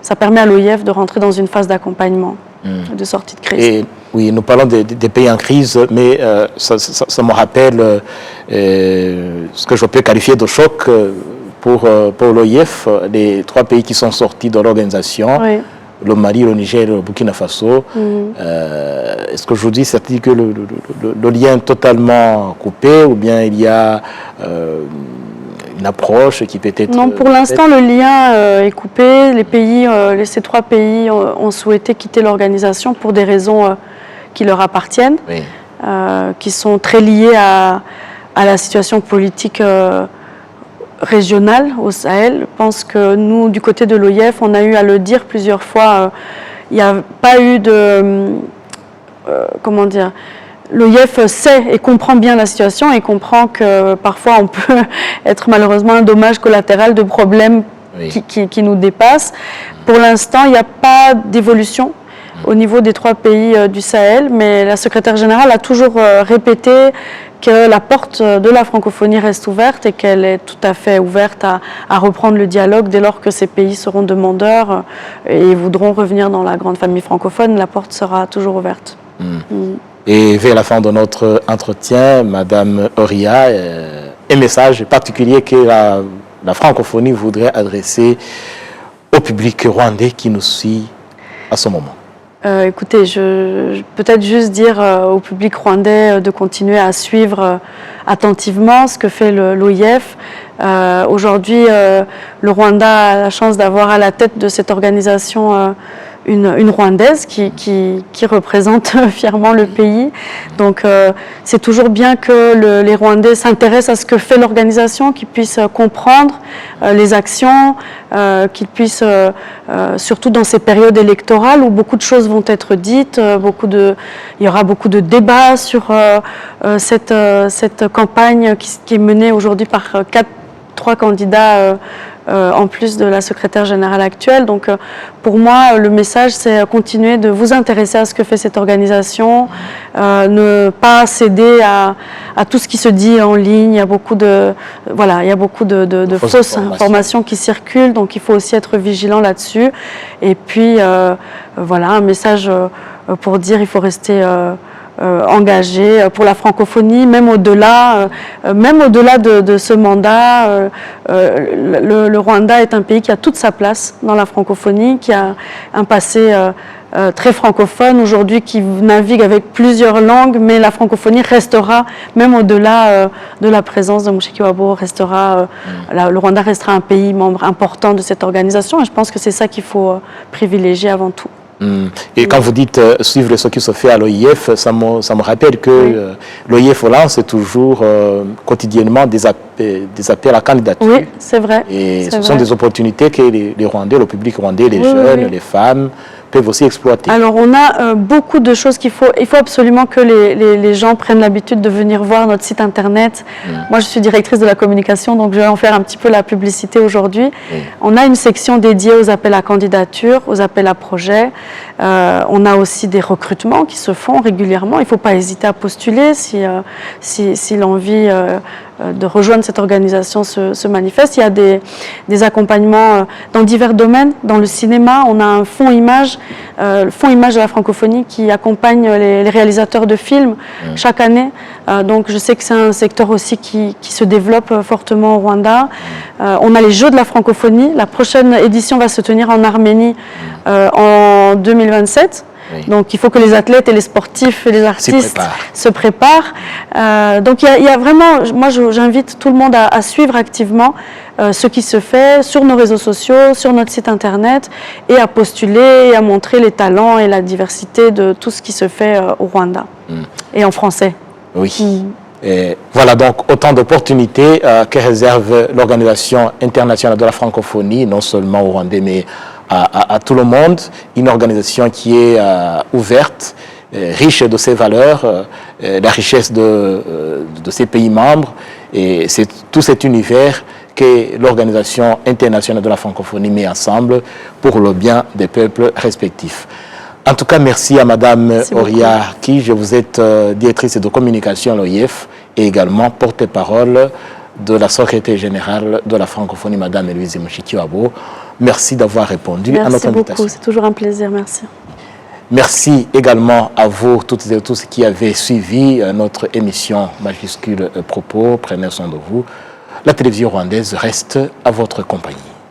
ça permet à l'OIF de rentrer dans une phase d'accompagnement, de sortie de crise. Et, oui, nous parlons des pays en crise, mais ça me rappelle ce que je peux qualifier de choc pour l'OIF, les 3 pays qui sont sortis de l'organisation, oui. Le Mali, le Niger et le Burkina Faso. Est-ce qu'aujourd'hui, ça dit que le lien est totalement coupé ou bien il y a une approche qui peut être... Non, pour l'instant, le lien est coupé. Ces 3 pays ont souhaité quitter l'organisation pour des raisons qui leur appartiennent, oui. Qui sont très liées à la situation politique régionale au Sahel. Je pense que nous, du côté de l'OIF, on a eu à le dire plusieurs fois, il n'y a pas eu de... comment dire, l'OIF sait et comprend bien la situation et comprend que parfois on peut être malheureusement un dommage collatéral de problèmes oui. qui nous dépassent. Pour l'instant, il n'y a pas d'évolution au niveau des 3 pays du Sahel, mais la secrétaire générale a toujours répété que la porte de la francophonie reste ouverte et qu'elle est tout à fait ouverte à reprendre le dialogue dès lors que ces pays seront demandeurs et voudront revenir dans la grande famille francophone. La porte sera toujours ouverte. Et vers la fin de notre entretien, Madame Oria, un message particulier que la francophonie voudrait adresser au public rwandais qui nous suit à ce moment. Écoutez, je peut-être juste dire au public rwandais de continuer à suivre attentivement ce que fait l'OIF. Aujourd'hui, le Rwanda a la chance d'avoir à la tête de cette organisation une Rwandaise qui représente fièrement le pays. Donc c'est toujours bien que les Rwandais s'intéressent à ce que fait l'organisation, qu'ils puissent comprendre les actions, qu'ils puissent, surtout dans ces périodes électorales où beaucoup de choses vont être dites, il y aura beaucoup de débats sur cette campagne qui est menée aujourd'hui par 3 candidats en plus de la secrétaire générale actuelle. Donc pour moi, le message, c'est continuer de vous intéresser à ce que fait cette organisation, ne pas céder à tout ce qui se dit en ligne. Il y a beaucoup de fausses informations qui circulent, donc il faut aussi être vigilant là-dessus. Et puis, un message pour dire il faut rester... engagé pour la francophonie, même au-delà de ce mandat. Le Rwanda est un pays qui a toute sa place dans la francophonie, qui a un passé très francophone, aujourd'hui qui navigue avec plusieurs langues, mais la francophonie restera, même au-delà de la présence de Mushikiwabo, le Rwanda restera un pays membre important de cette organisation, et je pense que c'est ça qu'il faut privilégier avant tout. Et quand vous dites suivre ce qui se fait à l'OIF, ça me rappelle que l'OIF lance toujours quotidiennement des appels à candidature. Oui, c'est vrai. Et ce sont des opportunités que les Rwandais, le public rwandais, les jeunes, les femmes peuvent aussi exploiter? Alors, on a beaucoup de choses il faut absolument que les gens prennent l'habitude de venir voir notre site internet. Moi, je suis directrice de la communication, donc je vais en faire un petit peu la publicité aujourd'hui. On a une section dédiée aux appels à candidature, aux appels à projets. On a aussi des recrutements qui se font régulièrement. Il ne faut pas hésiter à postuler si l'envie de rejoindre cette organisation se manifeste. Il y a des accompagnements dans divers domaines. Dans le cinéma, on a un fonds image, le fonds image de la francophonie qui accompagne les réalisateurs de films chaque année. Donc je sais que c'est un secteur aussi qui se développe fortement au Rwanda. On a les Jeux de la francophonie. La prochaine édition va se tenir en Arménie en 2027. Oui. Donc il faut que les athlètes et les sportifs et les artistes se préparent. Donc il y a vraiment, moi j'invite tout le monde à suivre activement ce qui se fait sur nos réseaux sociaux, sur notre site internet, et à postuler et à montrer les talents et la diversité de tout ce qui se fait au Rwanda et en français. Oui. Et voilà donc autant d'opportunités que réserve l'Organisation internationale de la francophonie, non seulement au Rwanda, mais à tout le monde. Une organisation qui est ouverte, riche de ses valeurs, la richesse de ses pays membres. Et c'est tout cet univers que l'Organisation internationale de la francophonie met ensemble pour le bien des peuples respectifs. En tout cas, merci à Madame Oria Ki. Vous êtes directrice de communication à l'OIF et également porte-parole de la secrétaire générale de la francophonie, Madame Louise Mouchikiwabo. Merci d'avoir répondu à notre invitation. Merci beaucoup, c'est toujours un plaisir, merci. Merci également à vous, toutes et tous qui avez suivi notre émission majuscule Propos. Prenez soin de vous. La télévision rwandaise reste à votre compagnie.